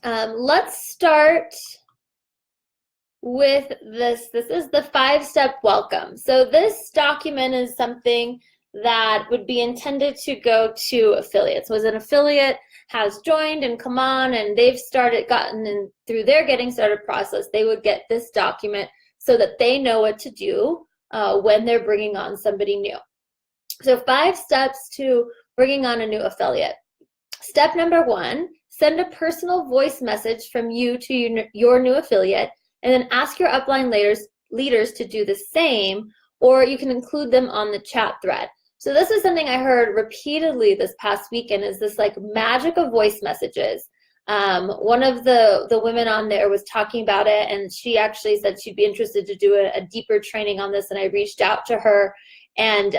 Let's start with this. This is the 5-step welcome. So this document is something that would be intended to go to affiliates. Was an affiliate has joined and come on and they've gotten in through their getting started process, they would get this document so that they know what to do when they're bringing on somebody new. So 5 steps to bringing on a new affiliate. Step number 1, send a personal voice message from you to your new affiliate, and then ask your upline leaders to do the same, or you can include them on the chat thread. So this is something I heard repeatedly this past weekend, is this like magic of voice messages. One of the women on there was talking about it, and she actually said she'd be interested to do a deeper training on this, and I reached out to her and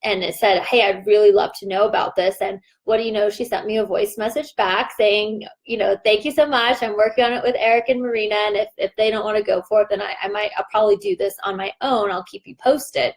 it said, hey, I'd really love to know about this. And what do you know, she sent me a voice message back saying, thank you so much, I'm working on it with Eric and Marina, and if they don't want to go for it, then I'll probably do this on my own. I'll keep you posted.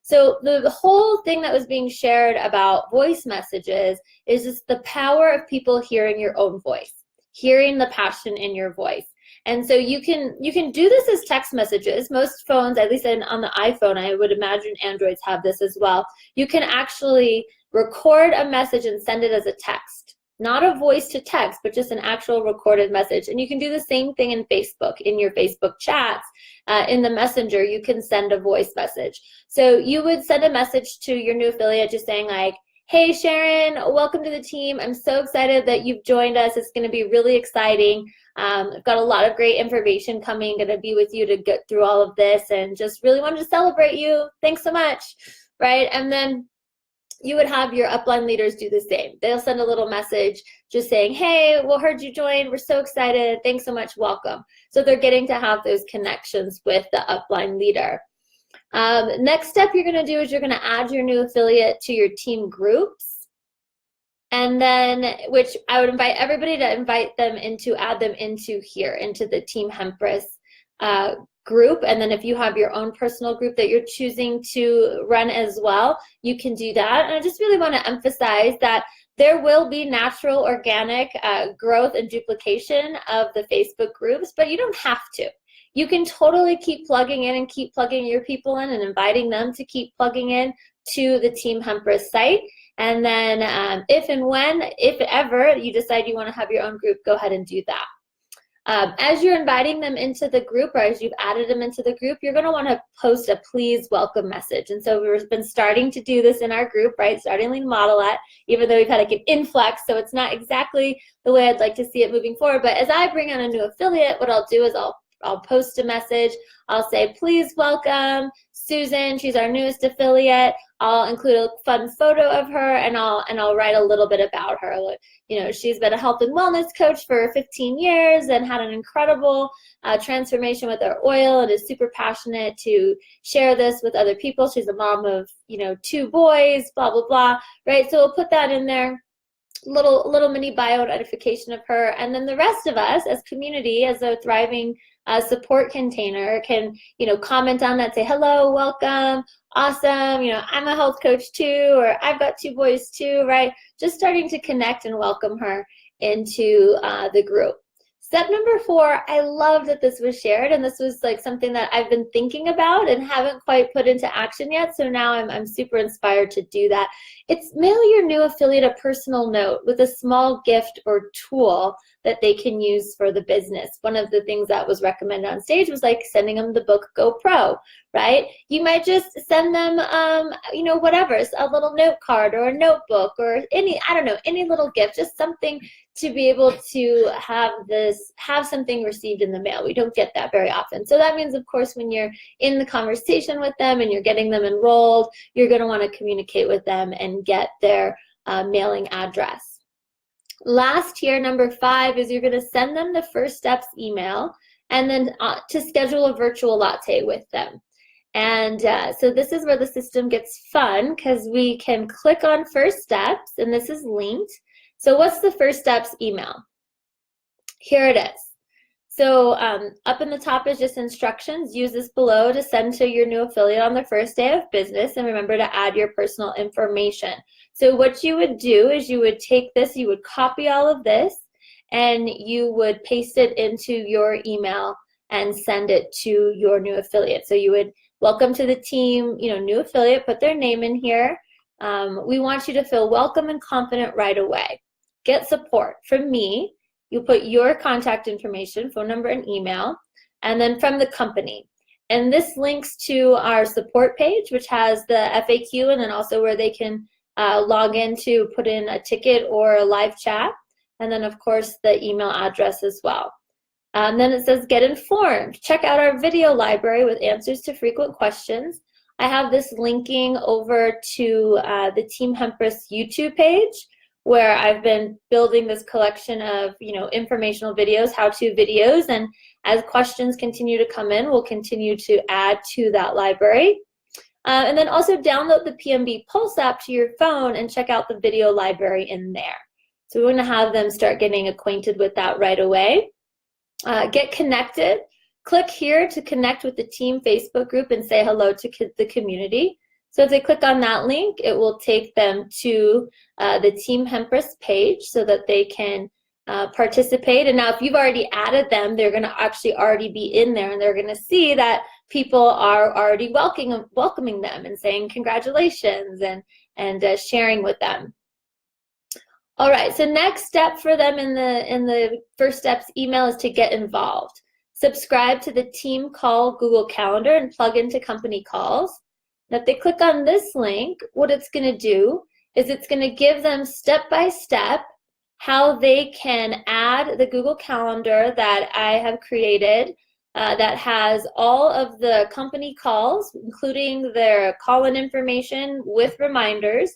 So the whole thing that was being shared about voice messages is just the power of people hearing your own voice, hearing the passion in your voice. And so you can do this as text messages. Most phones, at least on the iPhone, I would imagine Androids have this as well. You can actually record a message and send it as a text. Not a voice to text, but just an actual recorded message. And you can do the same thing in Facebook, in your Facebook chats. In the Messenger, you can send a voice message. So you would send a message to your new affiliate just saying like, hey Sharon, welcome to the team. I'm so excited that you've joined us. It's going to be really exciting. I've got a lot of great information coming, going to be with you to get through all of this, and just really wanted to celebrate you. Thanks so much, right? And then you would have your upline leaders do the same. They'll send a little message just saying, hey, we heard you joined. We're so excited. Thanks so much. Welcome. So they're getting to have those connections with the upline leader. Next step you're going to do is you're going to add your new affiliate to your team groups. And then, which I would invite everybody to add them into here, into the Team Hempress group. And then if you have your own personal group that you're choosing to run as well, you can do that. And I just really want to emphasize that there will be natural, organic growth and duplication of the Facebook groups, but you don't have to. You can totally keep plugging in and keep plugging your people in and inviting them to keep plugging in to the Team Hempress site. And then if ever you decide you want to have your own group, go ahead and do that. As you're inviting them into the group, or as you've added them into the group, you're going to want to post a please welcome message. And so we've been starting to do this in our group, right? Starting to model that, even though we've had like an influx, so it's not exactly the way I'd like to see it moving forward. But as I bring on a new affiliate, what I'll do is I'll post a message. I'll say, please welcome Susan. She's our newest affiliate. I'll include a fun photo of her, and I'll write a little bit about her. She's been a health and wellness coach for 15 years and had an incredible transformation with her oil, and is super passionate to share this with other people. She's a mom of 2 boys, blah blah blah, right? So we'll put that in there. Little mini bio notification of her, and then the rest of us as community, as a thriving support container, can comment on that, say hello, welcome, awesome, I'm a health coach too, or I've got 2 boys too, right? Just starting to connect and welcome her into the group. Step number 4, I love that this was shared, and this was like something that I've been thinking about and haven't quite put into action yet, so now I'm super inspired to do that. It's mail your new affiliate a personal note with a small gift or tool that they can use for the business. One of the things that was recommended on stage was like sending them the book Go Pro, right? You might just send them, whatever, a little note card or a notebook or any little gift, just something to be able to have something received in the mail. We don't get that very often. So that means, of course, when you're in the conversation with them and you're getting them enrolled, you're going to want to communicate with them and get their mailing address. Last here, number 5, is you're going to send them the First Steps email, and then to schedule a virtual latte with them. And so this is where the system gets fun, because we can click on First Steps, and this is linked. So what's the First Steps email? Here it is. So up in the top is just instructions. Use this below to send to your new affiliate on their first day of business, and remember to add your personal information. So what you would do is you would take this, you would copy all of this, and you would paste it into your email and send it to your new affiliate. So you would welcome to the team, new affiliate, put their name in here. We want you to feel welcome and confident right away. Get support from me. You put your contact information, phone number, and email, and then from the company. And this links to our support page, which has the FAQ, and then also where they can log in to put in a ticket or a live chat. And then, of course, the email address as well. Then it says get informed. Check out our video library with answers to frequent questions. I have this linking over to the Team Hempress YouTube page, where I've been building this collection of informational videos, how-to videos, and as questions continue to come in, we'll continue to add to that library. And then also download the PMB Pulse app to your phone and check out the video library in there. So we want to have them start getting acquainted with that right away. Get connected. Click here to connect with the team Facebook group and say hello to the community. So if they click on that link, it will take them to the Team Hempress page so that they can participate. And now if you've already added them, they're going to actually already be in there, and they're going to see that people are already welcoming them and saying congratulations and sharing with them. All right, so next step for them in the First Steps email is to get involved. Subscribe to the Team Call Google Calendar and plug into company calls. Now, if they click on this link, what it's going to do is it's going to give them step-by-step how they can add the Google Calendar that I have created that has all of the company calls, including their call-in information with reminders.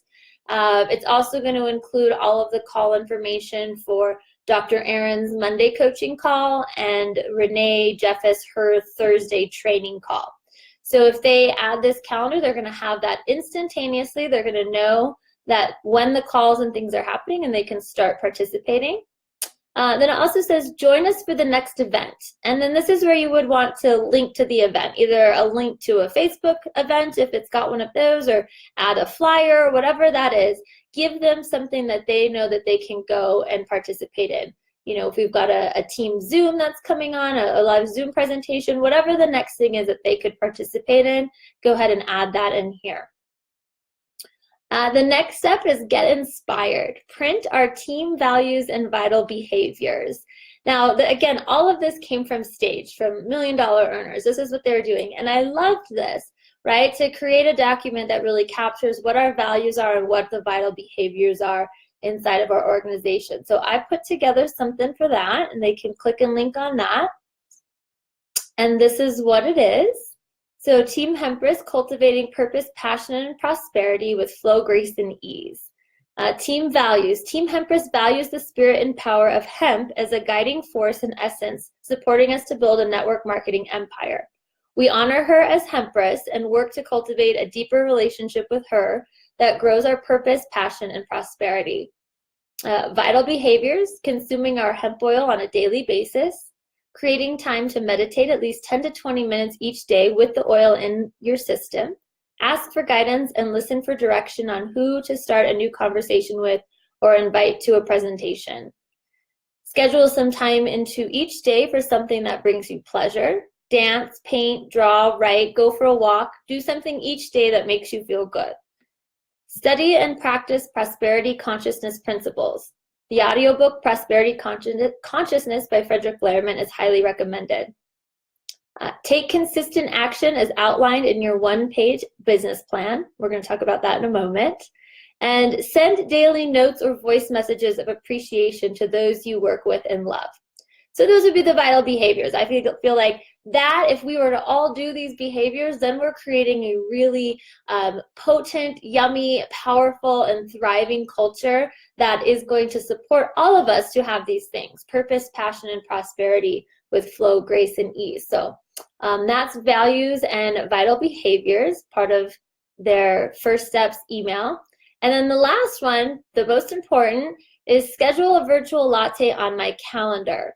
It's also going to include all of the call information for Dr. Aaron's Monday coaching call and Renee Jeffis, her Thursday training call. So if they add this calendar, they're going to have that instantaneously. They're going to know that when the calls and things are happening, and they can start participating. Then it also says, join us for the next event. And then this is where you would want to link to the event, either a link to a Facebook event if it's got one of those, or add a flyer, whatever that is. Give them something that they know that they can go and participate in. If we've got a team Zoom that's coming on, a live Zoom presentation, whatever the next thing is that they could participate in, go ahead and add that in here. The next step is get inspired. Print our team values and vital behaviors. Now, again, all of this came from Stage, from $1 Million Earners. This is what they're doing. And I loved this, right? To create a document that really captures what our values are and what the vital behaviors are inside of our organization. So I put together something for that, and they can click and link on that. And this is what it is. So Team Hempress, cultivating purpose, passion, and prosperity with flow, grace, and ease. Team values. Team Hempress values the spirit and power of hemp as a guiding force and essence, supporting us to build a network marketing empire. We honor her as Hempress and work to cultivate a deeper relationship with her that grows our purpose, passion, and prosperity. Vital behaviors, consuming our hemp oil on a daily basis, creating time to meditate at least 10 to 20 minutes each day with the oil in your system, ask for guidance and listen for direction on who to start a new conversation with or invite to a presentation. Schedule some time into each day for something that brings you pleasure. Dance, paint, draw, write, go for a walk. Do something each day that makes you feel good. Study and practice prosperity consciousness principles. The audiobook Prosperity Consciousness by Frederick Lehrman is highly recommended. Take consistent action as outlined in your one-page business plan. We're going to talk about that in a moment. And send daily notes or voice messages of appreciation to those you work with and love. So those would be the vital behaviors. I feel like that if we were to all do these behaviors, then we're creating a really potent, yummy, powerful, and thriving culture that is going to support all of us to have these things: purpose, passion, and prosperity with flow, grace, and ease. So that's values and vital behaviors, part of their First Steps email. And then the last one, the most important, is schedule a virtual latte on my calendar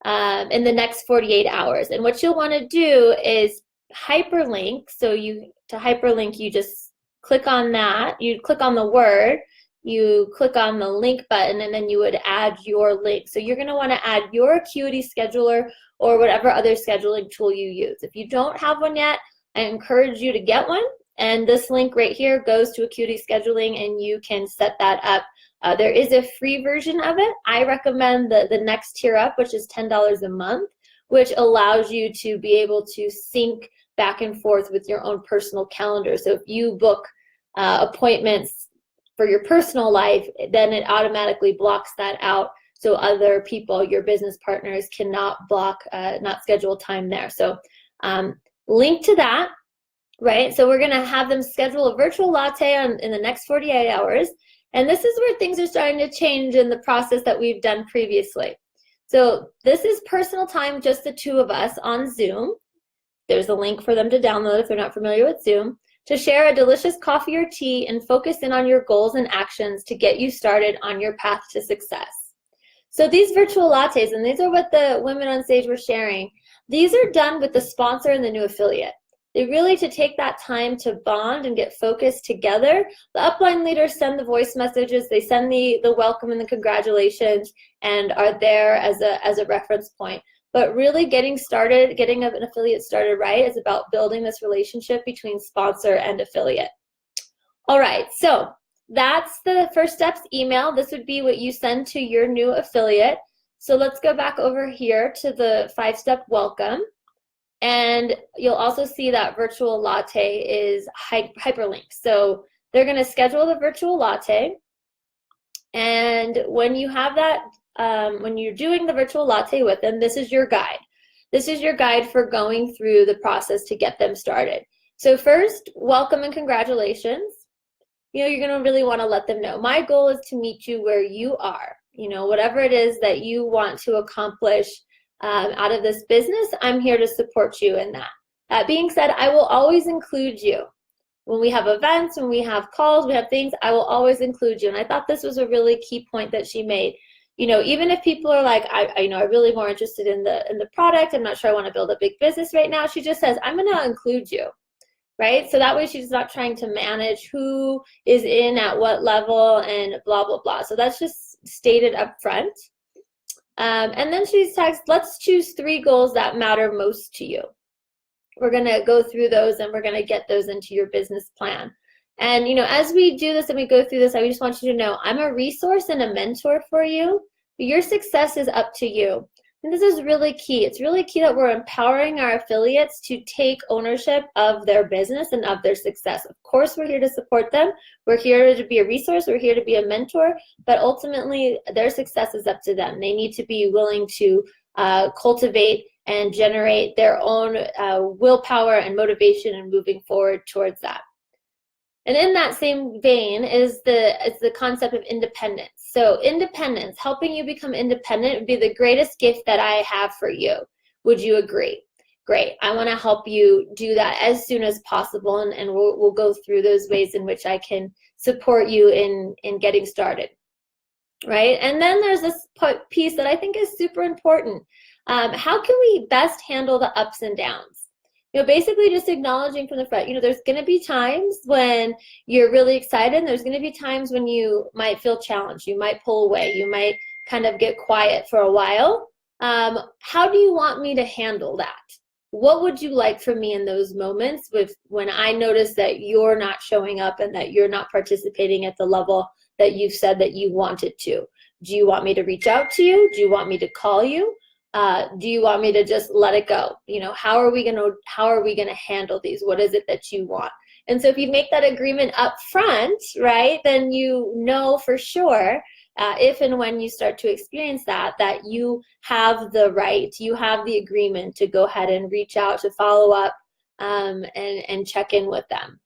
in the next 48 hours. And what you'll want to do is hyperlink. So to hyperlink, you just click on that. You click on the word, you click on the link button, and then you would add your link. So you're going to want to add your Acuity scheduler or whatever other scheduling tool you use. If you don't have one yet, I encourage you to get one. And this link right here goes to Acuity scheduling, and you can set that up. There is a free version of it. I recommend the next tier up, which is $10 a month, which allows you to be able to sync back and forth with your own personal calendar. So if you book appointments for your personal life, then it automatically blocks that out, so other people, your business partners, cannot not schedule time there. So link to that, right? So we're gonna have them schedule a virtual latte in the next 48 hours. And this is where things are starting to change in the process that we've done previously. So this is personal time, just the two of us on Zoom. There's a link for them to download if they're not familiar with Zoom, to share a delicious coffee or tea and focus in on your goals and actions to get you started on your path to success. So these virtual lattes, and these are what the women on stage were sharing, these are done with the sponsor and the new affiliate. They really to take that time to bond and get focused together. The upline leaders send the voice messages, they send the welcome and the congratulations, and are there as a reference point. But really getting started, getting an affiliate started right, is about building this relationship between sponsor and affiliate. All right, so that's the first steps email. This would be what you send to your new affiliate. So let's go back over here to the 5-step welcome. And you'll also see that virtual latte is hyperlinked. So they're going to schedule the virtual latte. And when you have that, when you're doing the virtual latte with them, this is your guide. This is your guide for going through the process to get them started. So first, welcome and congratulations. You know, you're going to really want to let them know, my goal is to meet you where you are. You know, whatever it is that you want to accomplish out of this business, I'm here to support you in that. That being said, I will always include you. When we have events, when we have calls, we have things, I will always include you. And I thought this was a really key point that she made. You know, even if people are like, I'm really more interested in the product, I'm not sure I want to build a big business right now, she just says, I'm going to include you, right? So that way she's not trying to manage who is in at what level and blah, blah, blah. So that's just stated up front. And then she says, let's choose 3 goals that matter most to you. We're going to go through those and we're going to get those into your business plan. And, you know, as we do this and we go through this, I just want you to know I'm a resource and a mentor for you. But your success is up to you. And this is really key. It's really key that we're empowering our affiliates to take ownership of their business and of their success. Of course, we're here to support them. We're here to be a resource. We're here to be a mentor. But ultimately, their success is up to them. They need to be willing to cultivate and generate their own willpower and motivation and moving forward towards that. And in that same vein is the concept of independence. So independence, helping you become independent, would be the greatest gift that I have for you. Would you agree? Great. I want to help you do that as soon as possible, and we'll go through those ways in which I can support you in getting started. Right? And then there's this piece that I think is super important. How can we best handle the ups and downs? You know, basically just acknowledging from the front, you know, there's going to be times when you're really excited, and there's going to be times when you might feel challenged. You might pull away. You might kind of get quiet for a while. How do you want me to handle that? What would you like from me in those moments when I notice that you're not showing up and that you're not participating at the level that you've said that you wanted to? Do you want me to reach out to you? Do you want me to call you? Do you want me to just let it go? You know, how are we gonna handle these? What is it that you want? And so if you make that agreement up front, right, then you know for sure if and when you start to experience that you have the right, you have the agreement to go ahead and reach out, to follow up and check in with them.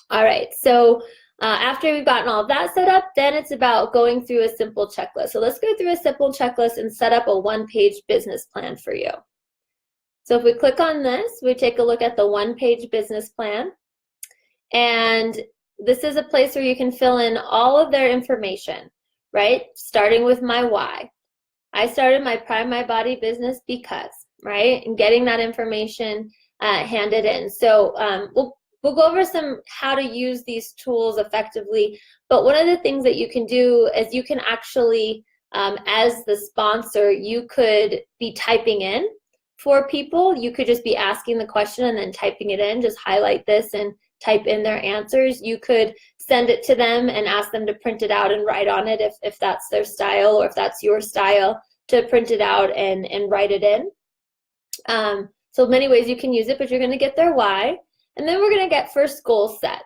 All right, so after we've gotten all of that set up, then it's about going through a simple checklist. So let's go through a simple checklist and set up a 1-page business plan for you. So if we click on this, we take a look at the 1-page business plan. And this is a place where you can fill in all of their information, right? Starting with my why. I started my Prime My Body business because, right? And getting that information handed in. So we'll go over how to use these tools effectively. But one of the things that you can do is you can actually, as the sponsor, you could be typing in for people. You could just be asking the question and then typing it in, just highlight this and type in their answers. You could send it to them and ask them to print it out and write on it if that's their style, or if that's your style, to print it out and write it in. So many ways you can use it, but you're going to get their why. And then we're going to get first goal set.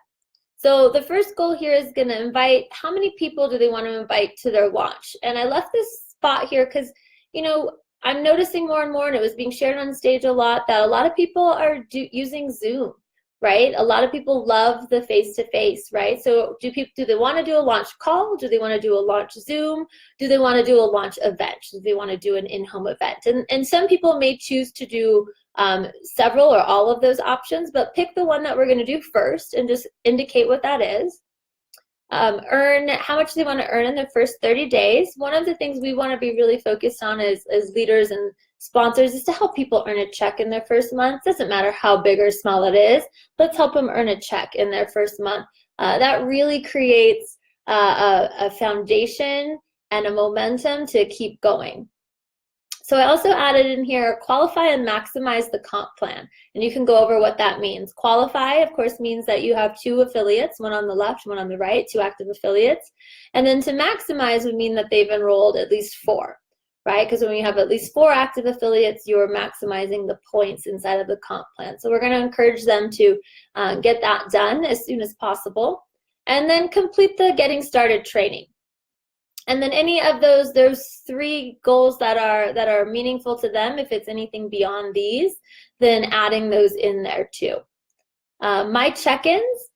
So the first goal here is going to invite, how many people do they want to invite to their launch? And I left this spot here because, you know, I'm noticing more and more, and it was being shared on stage a lot, that a lot of people are using Zoom, right? A lot of people love the face-to-face, right? So do they want to do a launch call? Do they want to do a launch Zoom? Do they want to do a launch event? Do they want to do an in-home event? And some people may choose to do several or all of those options, but pick the one that we're going to do first and just indicate what that is. Earn, how much they want to earn in the first 30 days. One of the things we want to be really focused on as leaders and sponsors is to help people earn a check in their first month. Doesn't matter how big or small it is. Let's help them earn a check in their first month. That really creates a foundation and a momentum to keep going. So I also added in here, qualify and maximize the comp plan. And you can go over what that means. Qualify, of course, means that you have 2 affiliates, one on the left, one on the right, 2 active affiliates. And then to maximize would mean that they've enrolled at least 4, right? Because when you have at least 4 active affiliates, you're maximizing the points inside of the comp plan. So we're going to encourage them to get that done as soon as possible. And then complete the getting started training. And then any of those 3 goals that are meaningful to them, if it's anything beyond these, then adding those in there too. My check-ins,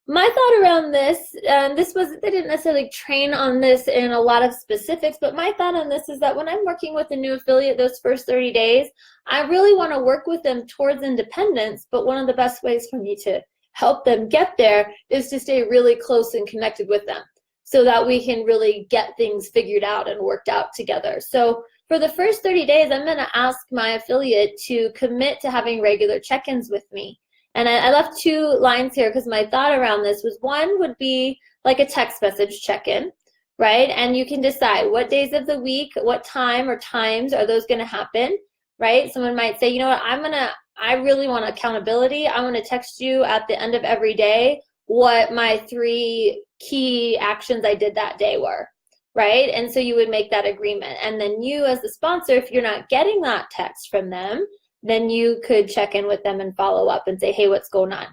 my thought around this, they didn't necessarily train on this in a lot of specifics, but my thought on this is that when I'm working with a new affiliate those first 30 days, I really want to work with them towards independence, but one of the best ways for me to help them get there is to stay really close and connected with them, so that we can really get things figured out and worked out together. So for the first 30 days, I'm going to ask my affiliate to commit to having regular check-ins with me. And I left 2 lines here because my thought around this was, one would be like a text message check-in, right? And you can decide what days of the week, what time or times are those going to happen, right? Someone might say, you know what, I really want accountability. I want to text you at the end of every day what my 3 key actions I did that day were, right? And so you would make that agreement. And then you as the sponsor, if you're not getting that text from them, then you could check in with them and follow up and say, hey, what's going on?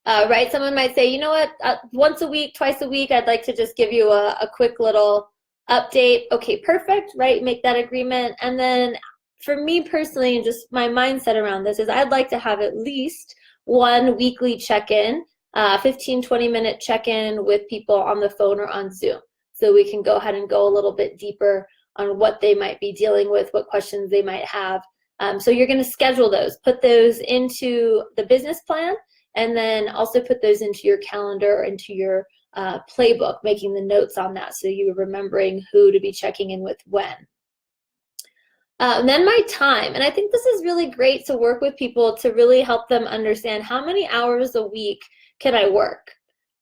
Right? Someone might say, you know what, once a week, twice a week, I'd like to just give you a quick little update. Okay, perfect, right? Make that agreement. And then for me personally, and just my mindset around this is I'd like to have at least 1 weekly check-in, 15, 20-minute check-in with people on the phone or on Zoom. So we can go ahead and go a little bit deeper on what they might be dealing with, what questions they might have. So you're going to schedule those, put those into the business plan, and then also put those into your calendar, into your playbook, making the notes on that so you're remembering who to be checking in with when. And then my time, and I think this is really great to work with people to really help them understand how many hours a week can I work,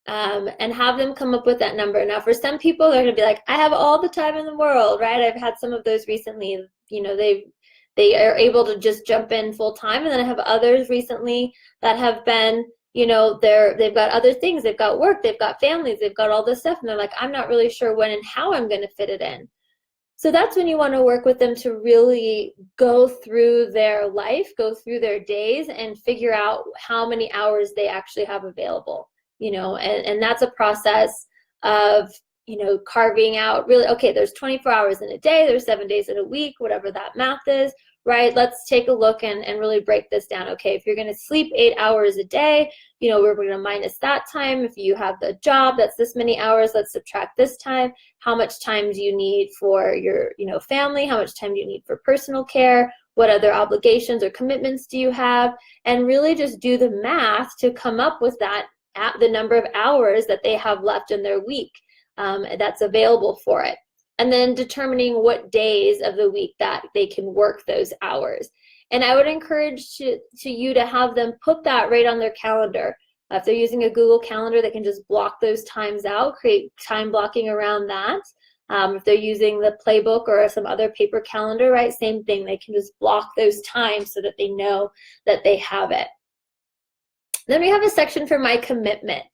and have them come up with that number. Now, for some people, they're going to be like, I have all the time in the world, right? I've had some of those recently. You know, they are able to just jump in full time, and then I have others recently that have been, you know, they've got other things, they've got work, they've got families, they've got all this stuff, and they're like, I'm not really sure when and how I'm going to fit it in. So that's when you want to work with them to really go through their life, go through their days, and figure out how many hours they actually have available, you know, and that's a process of, you know, carving out really, okay, there's 24 hours in a day, there's 7 days in a week, whatever that math is, right? Let's take a look and really break this down. Okay, if you're going to sleep 8 hours a day, you know, we're going to minus that time. If you have the job that's this many hours, let's subtract this time. How much time do you need for your, you know, family? How much time do you need for personal care? What other obligations or commitments do you have? And really just do the math to come up with that at the number of hours that they have left in their week that's available for it. And then determining what days of the week that they can work those hours. And I would encourage you to have them put that right on their calendar. If they're using a Google Calendar, they can just block those times out, create time blocking around that. If they're using the playbook or some other paper calendar, right, same thing. They can just block those times so that they know that they have it. Then we have a section for my commitment,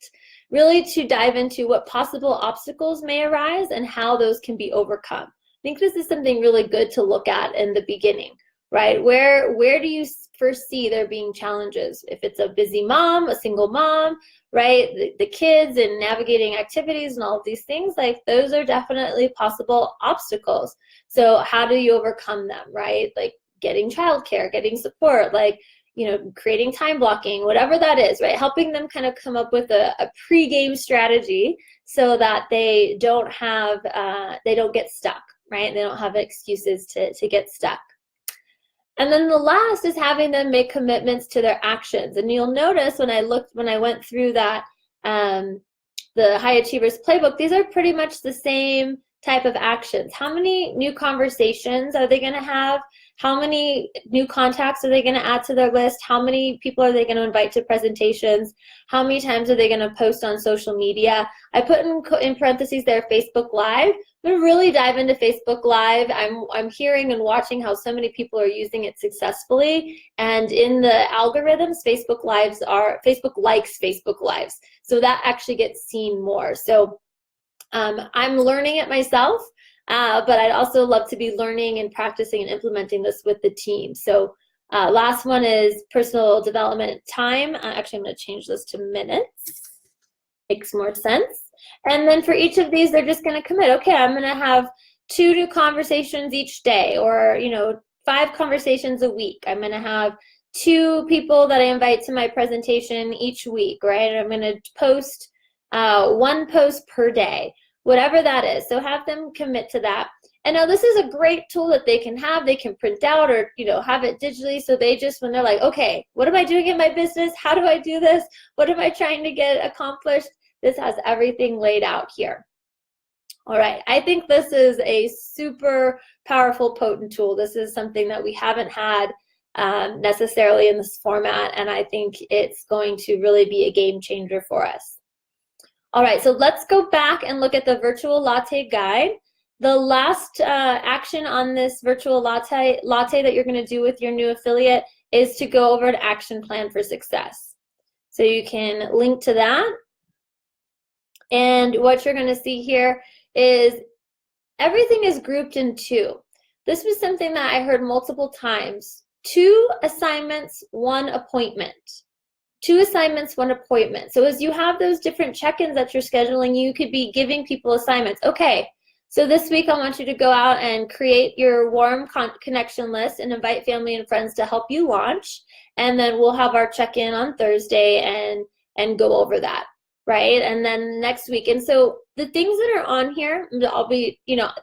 really to dive into what possible obstacles may arise and how those can be overcome. I think this is something really good to look at in the beginning, right? Where do you foresee there being challenges? If it's a busy mom, a single mom, right? The kids and navigating activities and all of these things, like those are definitely possible obstacles. So how do you overcome them, right? Like getting childcare, getting support, like, you know, creating time blocking, whatever that is, right? Helping them kind of come up with a pre-game strategy so that they don't have, they don't get stuck, right? They don't have excuses to get stuck. And then the last is having them make commitments to their actions. And you'll notice when I went through that, the High Achievers Playbook, these are pretty much the same type of actions. How many new conversations are they going to have? How many new contacts are they going to add to their list? How many people are they going to invite to presentations? How many times are they going to post on social media? I put in parentheses there Facebook Live. I'm going to really dive into Facebook Live. I'm hearing and watching how so many people are using it successfully. And in the algorithms, Facebook likes Facebook Lives. So that actually gets seen more. So I'm learning it myself. But I'd also love to be learning and practicing and implementing this with the team. So last one is personal development time. Actually, I'm going to change this to minutes. Makes more sense. And then for each of these, they're just going to commit. Okay, I'm going to have 2 new conversations each day, or 5 conversations a week. I'm going to have 2 people that I invite to my presentation each week, right? I'm going to post 1 post per day. Whatever that is. So have them commit to that. And now this is a great tool that they can have. They can print out or have it digitally. So they just, when they're like, okay, what am I doing in my business? How do I do this? What am I trying to get accomplished? This has everything laid out here. All right, I think this is a super powerful, potent tool. This is something that we haven't had necessarily in this format, and I think it's going to really be a game changer for us. All right, so let's go back and look at the virtual latte guide. The last action on this virtual latte that you're going to do with your new affiliate is to go over an action plan for success. So you can link to that. And what you're going to see here is everything is grouped in 2. This was something that I heard multiple times. 2 assignments, 1 appointment. 2 assignments, 1 appointment. So as you have those different check-ins that you're scheduling, you could be giving people assignments. Okay, so this week I want you to go out and create your warm connection list and invite family and friends to help you launch. And then we'll have our check-in on Thursday and go over that, right? And then next week. And so the things that are on here, I'll be,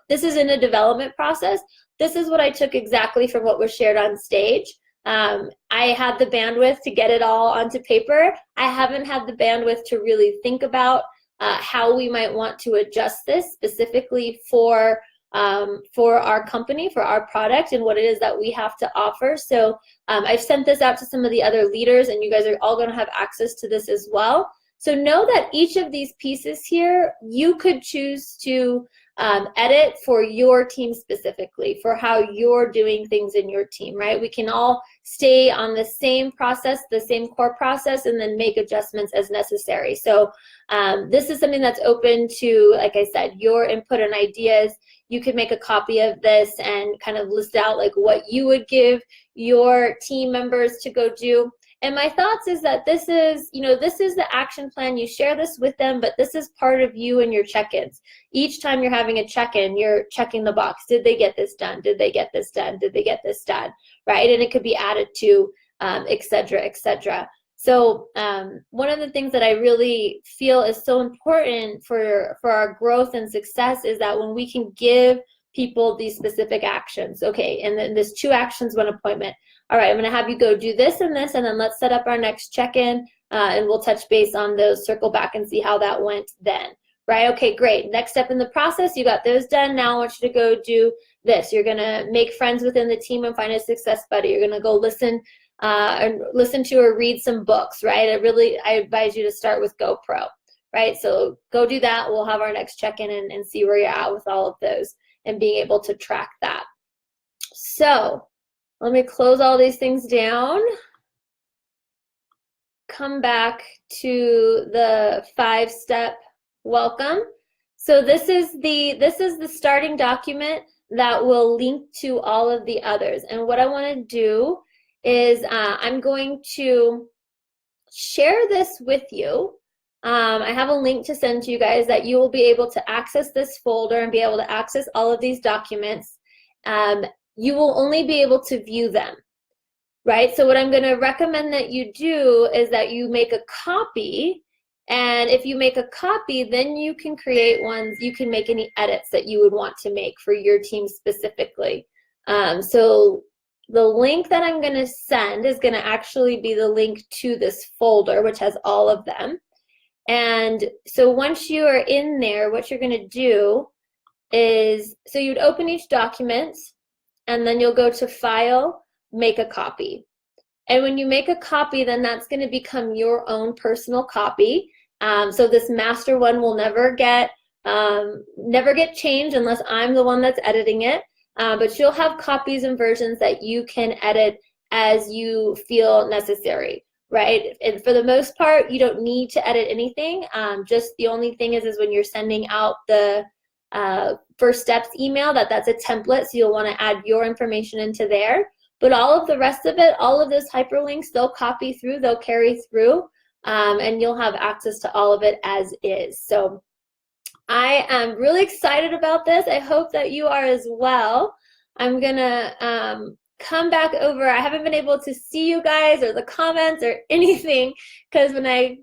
this is in a development process. This is what I took exactly from what was shared on stage. I had the bandwidth to get it all onto paper. I haven't had the bandwidth to really think about how we might want to adjust this specifically for our company, for our product, and what it is that we have to offer. So I've sent this out to some of the other leaders, and you guys are all going to have access to this as well. So know that each of these pieces here, you could choose to edit for your team specifically, for how you're doing things in your team, right? We can all stay on the same process, the same core process, and then make adjustments as necessary. So this is something that's open to, like I said, your input and ideas. You could make a copy of this and kind of list out like what you would give your team members to go do. And my thoughts is that this is the action plan. You share this with them, but this is part of you and your check-ins. Each time you're having a check-in, you're checking the box. Did they get this done? Did they get this done? Did they get this done? Right? And it could be added to, et cetera, et cetera. So one of the things that I really feel is so important for our growth and success is that when we can give people these specific actions. Okay, and then there's 2 actions, 1 appointment. All right, I'm going to have you go do this and this, and then let's set up our next check-in, and we'll touch base on those, circle back and see how that went then. Right? Okay, great. Next step in the process, you got those done. Now I want you to go do this. You're going to make friends within the team and find a success buddy. You're going to go listen to or read some books, right? I advise you to start with GoPro, right? So go do that. We'll have our next check-in and see where you're at with all of those and being able to track that. So let me close all these things down. Come back to the 5-step welcome. So this is the starting document that will link to all of the others. And what I want to do is I'm going to share this with you. I have a link to send to you guys that you will be able to access this folder and be able to access all of these documents. You will only be able to view them, right? So what I'm going to recommend that you do is that you make a copy. And if you make a copy, then you can create ones, you can make any edits that you would want to make for your team specifically. So the link that I'm going to send is going to actually be the link to this folder, which has all of them. And so once you are in there, what you're going to do is, so you'd open each document, and then you'll go to File, Make a Copy. And when you make a copy, then that's going to become your own personal copy. So this master one will never get changed unless I'm the one that's editing it. But you'll have copies and versions that you can edit as you feel necessary, right? And for the most part, you don't need to edit anything. Just the only thing is when you're sending out the first steps email, that's a template, so you'll want to add your information into there. But all of the rest of it, all of those hyperlinks, they'll copy through, they'll carry through, and you'll have access to all of it as is. So I am really excited about this. I hope that you are as well. I'm gonna come back over. I haven't been able to see you guys or the comments or anything, because when I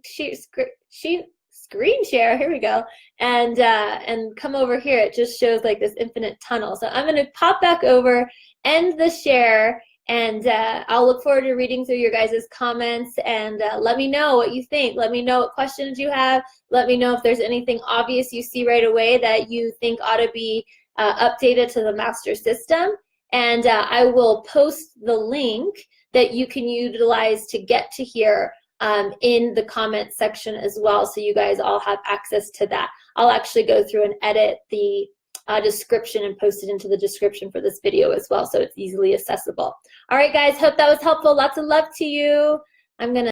screen share, here we go, and come over here, it just shows like this infinite tunnel. So I'm gonna pop back over, end the share, and I'll look forward to reading through your guys' comments, and let me know what you think. Let me know what questions you have. Let me know if there's anything obvious you see right away that you think ought to be updated to the master system. And I will post the link that you can utilize to get to here in the comment section as well, so you guys all have access to that. I'll actually go through and edit the description and post it into the description for this video as well, so it's easily accessible. All right, guys, hope that was helpful. Lots of love to you. I'm gonna